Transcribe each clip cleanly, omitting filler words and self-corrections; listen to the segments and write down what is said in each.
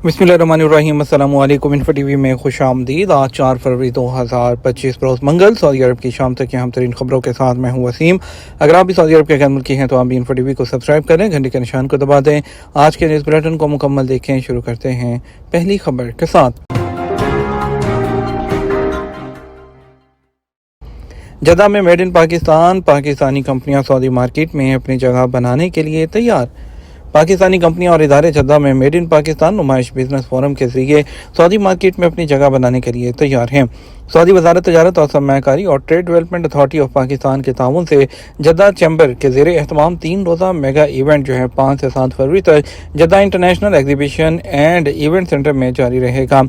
बिस्मिल्लाहिर्रहमानिर्रहीम। अस्सलाम वालेकुम। इन्फो टीवी में खुश आमदीद। आज 4 फरवरी 2025 बरोज़ मंगल सऊदी अरब की शाम तक की अहम तरीन खबरों के साथ मैं हूँ वसीम। अगर आप भी सऊदी अरब के गैर मुल्की हैं तो आप भी इन्फो टीवी को सब्सक्राइब करें, घंटे के निशान को दबा दें। आज के न्यूज़ बुलेटिन को मुकम्मल देखें। शुरू करते हैं पहली खबर के साथ। जद्दा में मेड इन पाकिस्तान, पाकिस्तानी कंपनियां सऊदी मार्केट में अपनी जगह बनाने के लिए तैयार। पाकिस्तानी कंपनियां और इदारे जद्दा में मेड इन पाकिस्तान नुमाइश बिजनेस फोरम के जरिए सऊदी मार्केट में अपनी जगह बनाने के लिए तैयार हैं। सऊदी वजारत तजारत और सरमायाकारी और trade development authority of Pakistan के ताउन से जद्दा चैम्बर के ज़ेरे एहतमाम 3 रोज़ा मेगा इवेंट जो है 5 से 7 फरवरी तक Jeddah international exhibition and event centre में जारी रहेगा।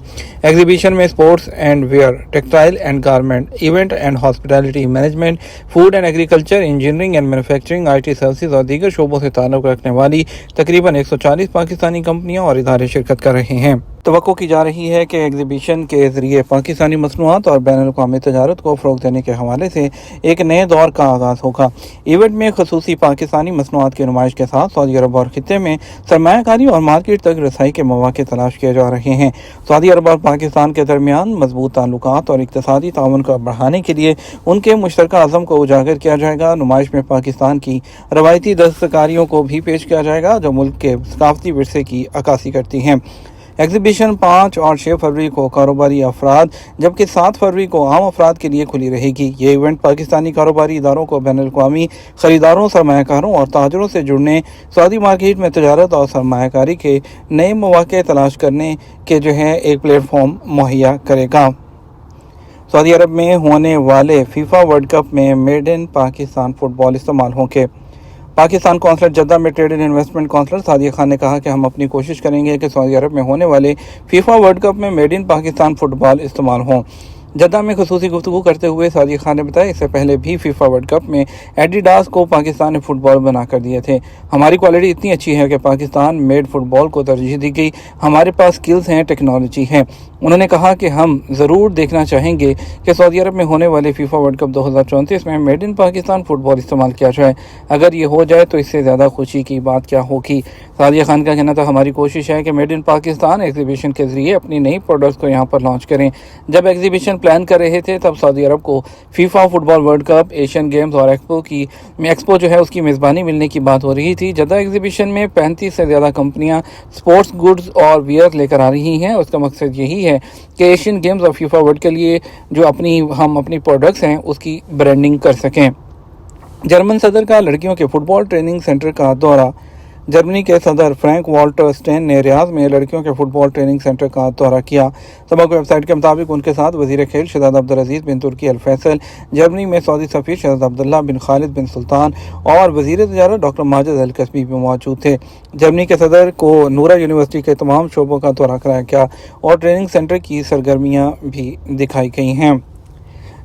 एग्जीबिशन में sports and wear, textile and garment, event and hospitality management, food and agriculture, engineering and manufacturing, IT services और दीगर शोबों से ताल्लुक़ रखने वाली तकरीबन 140 पाकिस्तानी कंपनियां और इदारे शिरकत कर रहे हैं। तवक्को की जा रही है कि एग्जीबिशन के जरिए पाकिस्तानी मसनूआत और बैनुल-अक़वामी तजारत को फ़रोग़ देने के हवाले से एक नए दौर का आगाज़ होगा। इवेंट में खसूसी पाकिस्तानी मसनूआत की नुमाइश के साथ सऊदी अरब और खित्ते में सरमायाकारी और मार्केट तक रसाई के मौक़े तलाश किए जा रहे हैं। सऊदी अरब और पाकिस्तान के दरमियान मजबूत ताल्लुकात और इक़्तिसादी ताउन को बढ़ाने के लिए उनके मुश्तरका अज़म को उजागर किया जाएगा। नुमाइश में पाकिस्तान की रवायती दस्तकारियों को भी पेश किया जाएगा जो मुल्क के सकाफ़ती विरसे की अक्कासी करती हैं। एग्जीबिशन 5 और 6 फरवरी को कारोबारी अफराद जबकि 7 फरवरी को आम अफराद के लिए खुली रहेगी। ये इवेंट पाकिस्तानी कारोबारी इदारों को बैनुल-अक़वामी खरीदारों, सरमायाकारों और ताजरों से जुड़ने, सऊदी मार्केट में तजारत और सरमायाकारी के नए मौक़े तलाश करने के एक प्लेटफॉर्म मुहैया करेगा। सऊदी अरब में होने वाले फीफा वर्ल्ड कप में मेड इन पाकिस्तान फुटबॉल इस्तेमाल होंगे। पाकिस्तान कौंसलर जद्दा में trade and investment counsellor Sadia Khan ने कहा कि हम अपनी कोशिश करेंगे कि सऊदी अरब में होने वाले फीफा वर्ल्ड कप में मेड इन पाकिस्तान फुटबॉल इस्तेमाल हों। जद्दा में खसूसी गुफ्तगू करते हुए सादिया खान ने बताया, इससे पहले भी फीफा वर्ल्ड कप में एडिडास को पाकिस्तान ने फुटबॉल बना कर दिए थे। हमारी क्वालिटी इतनी अच्छी है कि पाकिस्तान मेड फुटबॉल को तरजीह दी गई। हमारे पास स्किल्स हैं, टेक्नोलॉजी है। उन्होंने कहा कि हम ज़रूर देखना चाहेंगे कि सऊदी अरब में होने वाले फीफा वर्ल्ड कप 2034 में मेड इन पाकिस्तान फुटबॉल इस्तेमाल किया जाए। अगर ये हो जाए तो इससे ज़्यादा खुशी की बात क्या होगी। सादिया खान का कहना था, हमारी कोशिश है कि मेड इन पाकिस्तान एग्जीबिशन के जरिए अपनी नई प्रोडक्ट्स को यहाँ पर लॉन्च करें। जब एग्जीबिशन प्लान कर रहे थे तब सऊदी अरब को FIFA football world cup, Asian games और एक्सपो उसकी मेज़बानी मिलने की बात हो रही थी। जद्दा एग्जीबिशन में 35 से ज़्यादा कंपनियां स्पोर्ट्स गुड्स और वियर लेकर आ रही हैं। उसका मकसद यही है कि एशियन गेम्स और फीफा वर्ल्ड के लिए जो हम अपनी प्रोडक्ट्स हैं उसकी ब्रांडिंग कर सकें। जर्मन सदर का लड़कियों के फुटबॉल ट्रेनिंग सेंटर का दौरा। जर्मनी के सदर फ्रैंक वॉल्टर स्टेन ने रियाद में लड़कियों के फुटबॉल ट्रेनिंग सेंटर का दौरा किया। सबक वेबसाइट के मुताबिक उनके साथ वज़ीर खेल शहजाद अब्दुल अजीज़ बिन तुर्की अल फैसल, जर्मनी में सऊदी सफ़ीर शहजाद अब्दुल्ला बिन खालिद बिन सुल्तान और वज़ीर तजारत डॉक्टर माजिद अल कसबी भी मौजूद थे। जर्मनी के सदर को नूरा यूनिवर्सिटी के तमाम शोबों का दौरा कराया गया और ट्रेनिंग सेंटर की सरगर्मियाँ भी दिखाई गई हैं।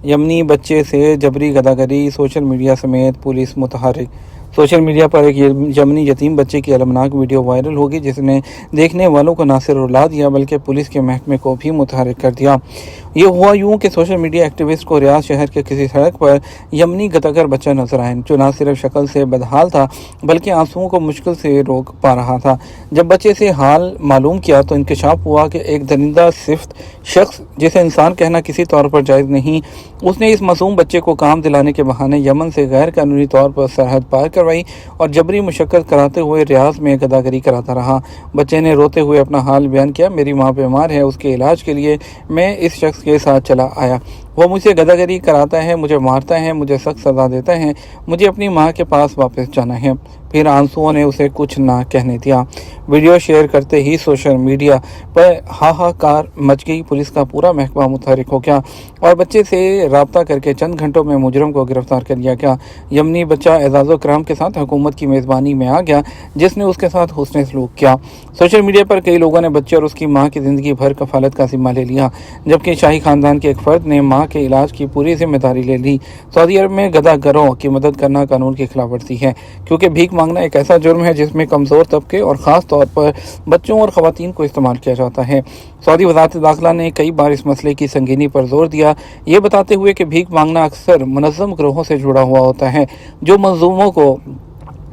यमनी बच्चे से जबरी गदागरी, सोशल मीडिया समेत पुलिस मुतहर्रिक। सोशल मीडिया पर एक यमनी यतीम बच्चे की अलमनाक वीडियो वायरल होगी जिसने देखने वालों को न सिर्फ रुला दिया बल्कि पुलिस के महकमे को भी मुतहर्रिक कर दिया। ये हुआ यूं कि सोशल मीडिया एक्टिविस्ट को रियाद शहर के किसी सड़क पर यमनी गदागर बच्चा नजर आया जो न सिर्फ शक्ल से बदहाल था बल्कि आंसुओं को मुश्किल से रोक पा रहा था। जब बच्चे से हाल मालूम किया तो इंकशाफ हुआ कि एक दरिंदा सिफ्त शख्स, जिसे इंसान कहना किसी तौर पर जायज़ नहीं, उसने इस मासूम बच्चे को काम दिलाने के बहाने यमन से गैर कानूनी तौर पर सरहद पार करवाई और जबरी मुशक्कत कराते हुए रियाज में गदागरी कराता रहा। बच्चे ने रोते हुए अपना हाल बयान किया, मेरी माँ बीमार है, उसके इलाज के लिए मैं इस शख्स के साथ चला आया। वो मुझसे गदागरी कराता है, मुझे मारता है, मुझे सख्त सज़ा देता है, मुझे अपनी माँ के पास वापस जाना है। फिर आंसुओं ने उसे कुछ ना कहने दिया। वीडियो शेयर करते ही सोशल मीडिया पर हाहाकार मच गई। पुलिस का पूरा महकमा मुतहर्रिक हो गया और बच्चे से राब्ता करके चंद घंटों में मुजरम को गिरफ्तार कर लिया गया। यमनी बच्चा एजाज़ो कराम के साथ हुकूमत की मेज़बानी में आ गया जिसने उसके साथ हुस्न सलूक किया। सोशल मीडिया पर कई लोगों ने बच्चे और उसकी माँ की ज़िंदगी भर कफालत का जिम्मा ले लिया जबकि शाही खानदान के एक फ़र्द ने माँ के इलाज की पूरी जिम्मेदारी ले ली। सऊदी अरब में गदागरों की मदद करना कानून की खिलाफ वर्जी है क्योंकि भीख मांगना एक ऐसा जुर्म है जिसमें कमज़ोर तबके और ख़ास तौर पर बच्चों और ख़वातीन को इस्तेमाल किया जाता है। सऊदी वज़ारत दाखिला ने कई बार इस मसले की संगीनी पर जोर दिया, ये बताते हुए कि भीख मांगना अक्सर मुनज़्ज़म गिरोहों से जुड़ा हुआ होता है जो मज़लूमों को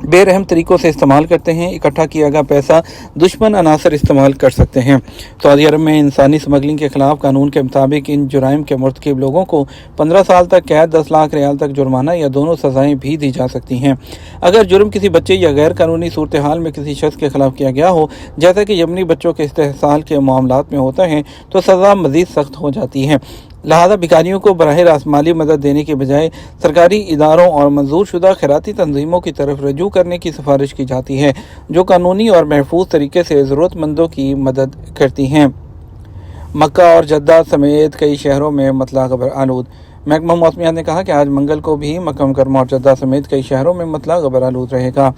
बेरहम तरीक़ों से इस्तेमाल करते हैं। इकट्ठा किया गया पैसा दुश्मन अनासर इस्तेमाल कर सकते हैं। सऊदी अरब में इंसानी स्मगलिंग के खिलाफ कानून के मुताबिक इन जुराइम के मुर्तकिब लोगों को 15 साल तक कैद, 10 लाख रियाल तक जुर्माना या दोनों सज़ाएं भी दी जा सकती हैं। अगर जुर्म किसी बच्चे या गैर कानूनी सूरत हाल में किसी शख्स के खिलाफ किया गया हो, जैसा कि यमनी बच्चों के इस्तेहसाल के मामलात में होता है, तो सज़ा मज़ीद सख्त हो जाती है। लिहाजा भिखारियों को बराह रास्त माली मदद देने के बजाय सरकारी इदारों और मंजूर शुदा खैराती तंजीमों की तरफ रजू करने की सिफारिश की जाती है, जो कानूनी और महफूज तरीके से ज़रूरतमंदों की मदद करती हैं। मक्का और जद्दा समेत कई शहरों में मतला गबर आलूद। महकमा मौसमियात ने कहा कि आज मंगल को भी मक्का मुकर्रमा और जद्दा समेत कई शहरों में मतला गबर आलूद रहेगा।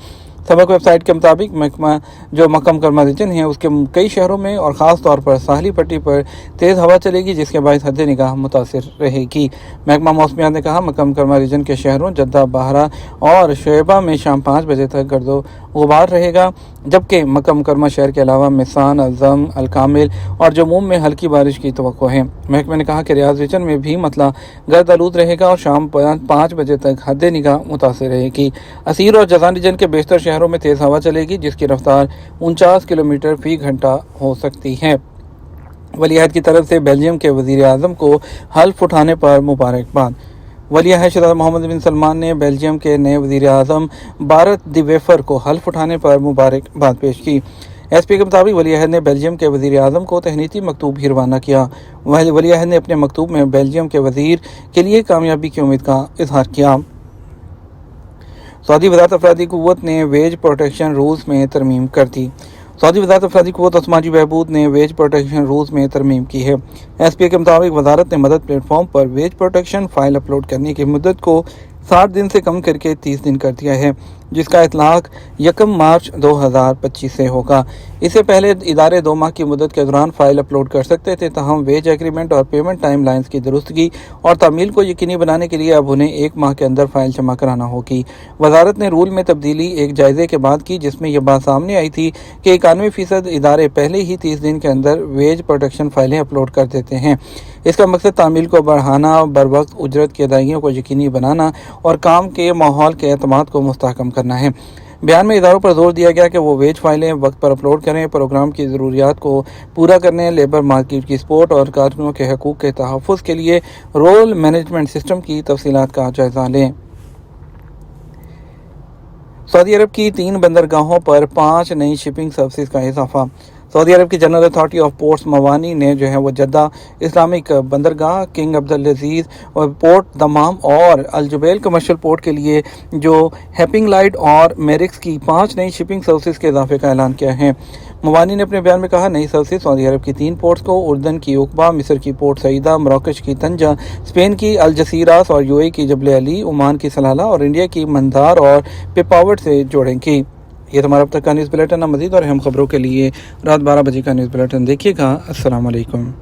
सबक वेबसाइट के मुताबिक महकमा जो मक्का मुकर्रमा रीजन है उसके कई शहरों में और ख़ास तौर पर साहली पट्टी पर तेज़ हवा चलेगी, जिसके बायस हद निगाह मुतासिर रहेगी। महकमा मौसमियात ने कहा मक्का मुकर्रमा रीजन के शहरों जद्दा, बाहरा और शुएबा में शाम 5 बजे तक गर्दो गुबार रहेगा, जबकि मक्का मुकर्रमा शहर के अलावा मिसान, अज़म, अलकामिल और जमूम में हल्की बारिश की तवक्को है। महकमे ने कहा कि रियाज रीजन में भी मतला गर्द आलूद रहेगा और शाम 5 बजे तक हद निगाह मुतासिर रहेगी। असीर और जज़ान रीजन के बेशतर शहरों में तेज़ हवा चलेगी, जिसकी रफ्तार 49 किलोमीटर फी घंटा हो सकती है। वलीअहद की तरफ से बेल्जियम के वज़ीर आज़म को हल्फ उठाने पर मुबारकबाद। वलीअहद शहज़ादा मोहम्मद बिन सलमान ने बेल्जियम के नए वज़ीर आज़म बारत दी वेफर को हल्फ उठाने पर मुबारकबाद पेश की। एसपी के मुताबिक वलीअहद ने बेल्जियम के वज़ीर आज़म को तहनीती मकतूब भी रवाना किया। वलीअहद ने अपने मकतूब में बेल्जियम के वज़ीर के लिए कामयाबी की उम्मीद का इजहार किया। सऊदी वज़ारत अफरादी क़ुव्वत ने वेज प्रोटेक्शन रूल्स में तरमीम कर दी। सऊदी वज़ारत अफरादी क़ुव्वत और समाजी बहबूद ने वेज प्रोटेक्शन रूल्स में तरमीम की है। एसपी के मुताबिक वज़ारत ने मदद प्लेटफॉर्म पर वेज प्रोटेक्शन फ़ाइल अपलोड करने की मुद्दत को 60 दिन से कम करके 30 दिन कर दिया है, जिसका इतलाक़ 1 मार्च 2025 से होगा। इससे पहले इदारे 2 माह की मुद्दत के दौरान फ़ाइल अपलोड कर सकते थे, तहम वेज एग्रीमेंट और पेमेंट टाइम लाइन्स की दुरुस्तगी और तामील को यकीनी बनाने के लिए अब उन्हें 1 माह के अंदर फ़ाइल जमा कराना होगी। वज़ारत ने रूल में तब्दीली एक जायज़े के बाद की, जिसमें यह बात सामने आई थी कि 91% इदारे पहले ही 30 दिन के अंदर वेज प्रोटेक्शन फ़ाइलें अपलोड कर देते हैं। इसका मकसद तामील को बढ़ाना, बर वक्त उजरत की अदायगियों को यकीनी बनाना और काम के माहौल के एतमाद को मुस्तहकम करना है। बयान में इदारों पर जोर दिया गया कि वो वेज फाइलें वक्त पर अपलोड करें, प्रोग्राम की ज़रूरियात को पूरा करने, लेबर मार्केट की सपोर्ट और कारकुनों के हकूक़ के तहफ़्फ़ुज़ के लिए रोल मैनेजमेंट सिस्टम की तफसीलात का जायज़ा लें। सऊदी अरब की 3 बंदरगाहों पर 5 नई शिपिंग सर्विसेज का इजाफा। सऊदी अरब की जनरल अथॉरिटी ऑफ पोर्ट्स मवानी ने वो जद्दा इस्लामिक बंदरगाह, किंग अब्दुल अजीज़ और पोर्ट दमाम और अल जुबैल कमर्शियल पोर्ट के लिए जो हैपिंग लाइट और मेरिक्स की 5 नई शिपिंग सर्विसेज के इजाफे का ऐलान किया है। मवानी ने अपने बयान में कहा नई सर्विसेज सऊदी अरब की 3 पोर्ट्स को उर्दन की उकबा, मिस्र की पोर्ट सईदा, मराकश की तंजा, स्पेन की अल जसीरास और यूएई की जबल अली, ओमान की सलाला और इंडिया की मंदार और पिपावर्ड से जोड़ेंगी। ये तुम्हारा अब तक का न्यूज़ बुलेटिन। मज़ीद और अहम खबरों के लिए रात 12 बजे का न्यूज़ बुलेटिन देखिएगा। अस्सलाम वालेकुम।